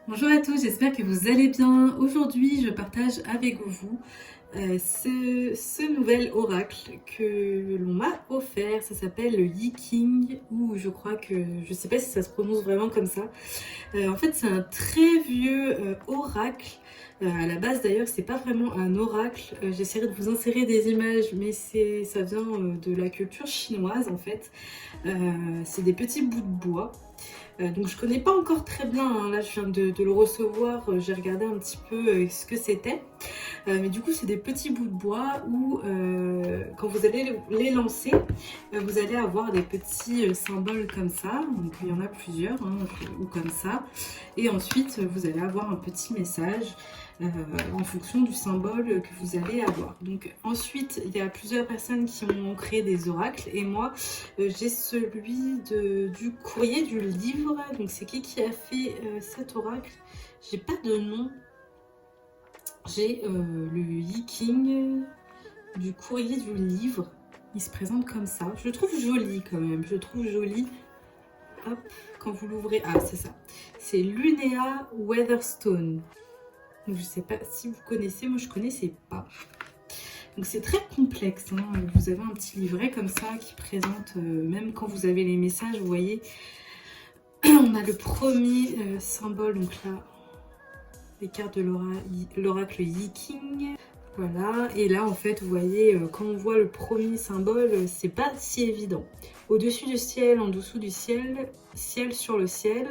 Bonjour à tous, j'espère que vous allez bien. Aujourd'hui, je partage avec vous ce nouvel oracle que l'on m'a offert. Ça s'appelle le Yi King, ou je crois que, je sais pas si ça se prononce vraiment comme ça. En fait, c'est un très vieux oracle. À la base d'ailleurs, c'est pas vraiment un oracle. J'essaierai de vous insérer des images, mais ça vient de la culture chinoise en fait. C'est des petits bouts de bois. Donc je connais pas encore très bien, hein. Là je viens de le recevoir, j'ai regardé un petit peu ce que c'était. Mais du coup c'est des petits bouts de bois où quand vous allez les lancer, vous allez avoir des petits symboles comme ça. Donc il y en a plusieurs, hein, ou comme ça. Et ensuite vous allez avoir un petit message en fonction du symbole que vous allez avoir. Donc ensuite il y a plusieurs personnes qui ont créé des oracles et moi j'ai celui du courrier du livre. Donc c'est qui a fait cet oracle? J'ai pas de nom. J'ai le Yi King du courrier du livre. Il se présente comme ça. Je le trouve joli quand même. Je le trouve joli. Hop, quand vous l'ouvrez. Ah, c'est ça. C'est Lunea Weatherstone. Donc je sais pas si vous connaissez. Moi, je connaissais pas. Donc c'est très complexe, hein. Vous avez un petit livret comme ça qui présente, même quand vous avez les messages, vous voyez, on a le premier symbole, donc là, les cartes de l'oracle Yi King. Voilà, et là en fait vous voyez, quand on voit le premier symbole, c'est pas si évident. Au-dessus du ciel, en dessous du ciel, ciel sur le ciel,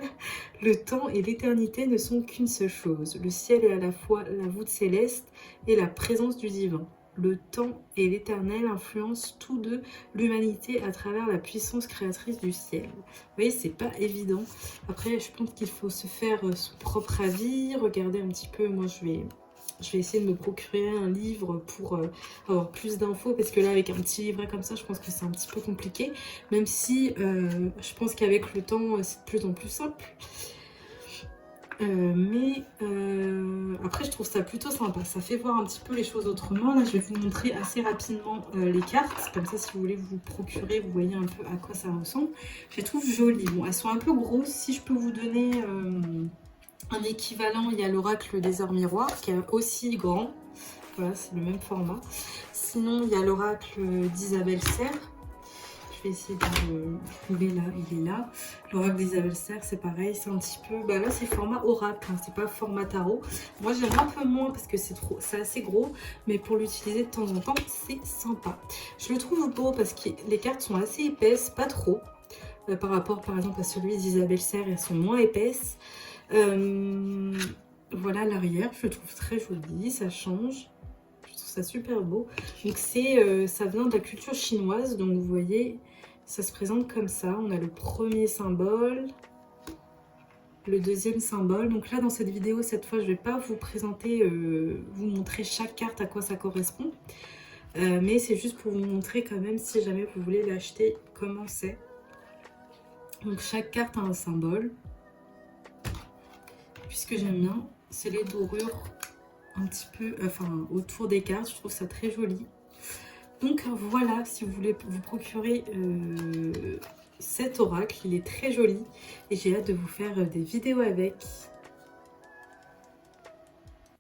le temps et l'éternité ne sont qu'une seule chose. Le ciel est à la fois la voûte céleste et la présence du divin. Le temps et l'éternel influencent tous deux l'humanité à travers la puissance créatrice du ciel. Vous voyez, c'est pas évident. Après, je pense qu'il faut se faire son propre avis, regarder un petit peu. Moi, je vais essayer de me procurer un livre pour avoir plus d'infos, parce que là avec un petit livret comme ça je pense que c'est un petit peu compliqué, même si je pense qu'avec le temps c'est de plus en plus simple. Après je trouve ça plutôt sympa, ça fait voir un petit peu les choses autrement. Là je vais vous montrer assez rapidement les cartes, comme ça si vous voulez vous procurer, vous voyez un peu à quoi ça ressemble. Je les trouve jolies. Bon, elles sont un peu grosses. Si je peux vous donner un équivalent, il y a l'oracle des heures miroirs qui est aussi grand. Voilà, c'est le même format. Sinon, il y a l'oracle d'Isabelle Serre. Je vais essayer de le trouver là, il est là. L'oracle d'Isabelle Serre, c'est pareil, c'est un petit peu... Bah là, c'est format oracle, hein, c'est pas format tarot. Moi, j'aime un peu moins parce que c'est assez gros, mais pour l'utiliser de temps en temps, c'est sympa. Je le trouve beau parce que les cartes sont assez épaisses, pas trop. Par rapport, par exemple, à celui d'Isabelle Serre, elles sont moins épaisses. Voilà l'arrière, je le trouve très joli, ça change. Je trouve ça super beau. Donc ça vient de la culture chinoise, donc vous voyez, ça se présente comme ça. On a le premier symbole, le deuxième symbole. Donc là, dans cette vidéo, cette fois, je ne vais pas vous présenter, vous montrer chaque carte à quoi ça correspond. Mais c'est juste pour vous montrer quand même, si jamais vous voulez l'acheter, comment c'est. Donc chaque carte a un symbole. Puisque j'aime bien, c'est les dorures un petit peu, enfin autour des cartes, je trouve ça très joli. Donc voilà, si vous voulez vous procurer cet oracle, il est très joli et j'ai hâte de vous faire des vidéos avec.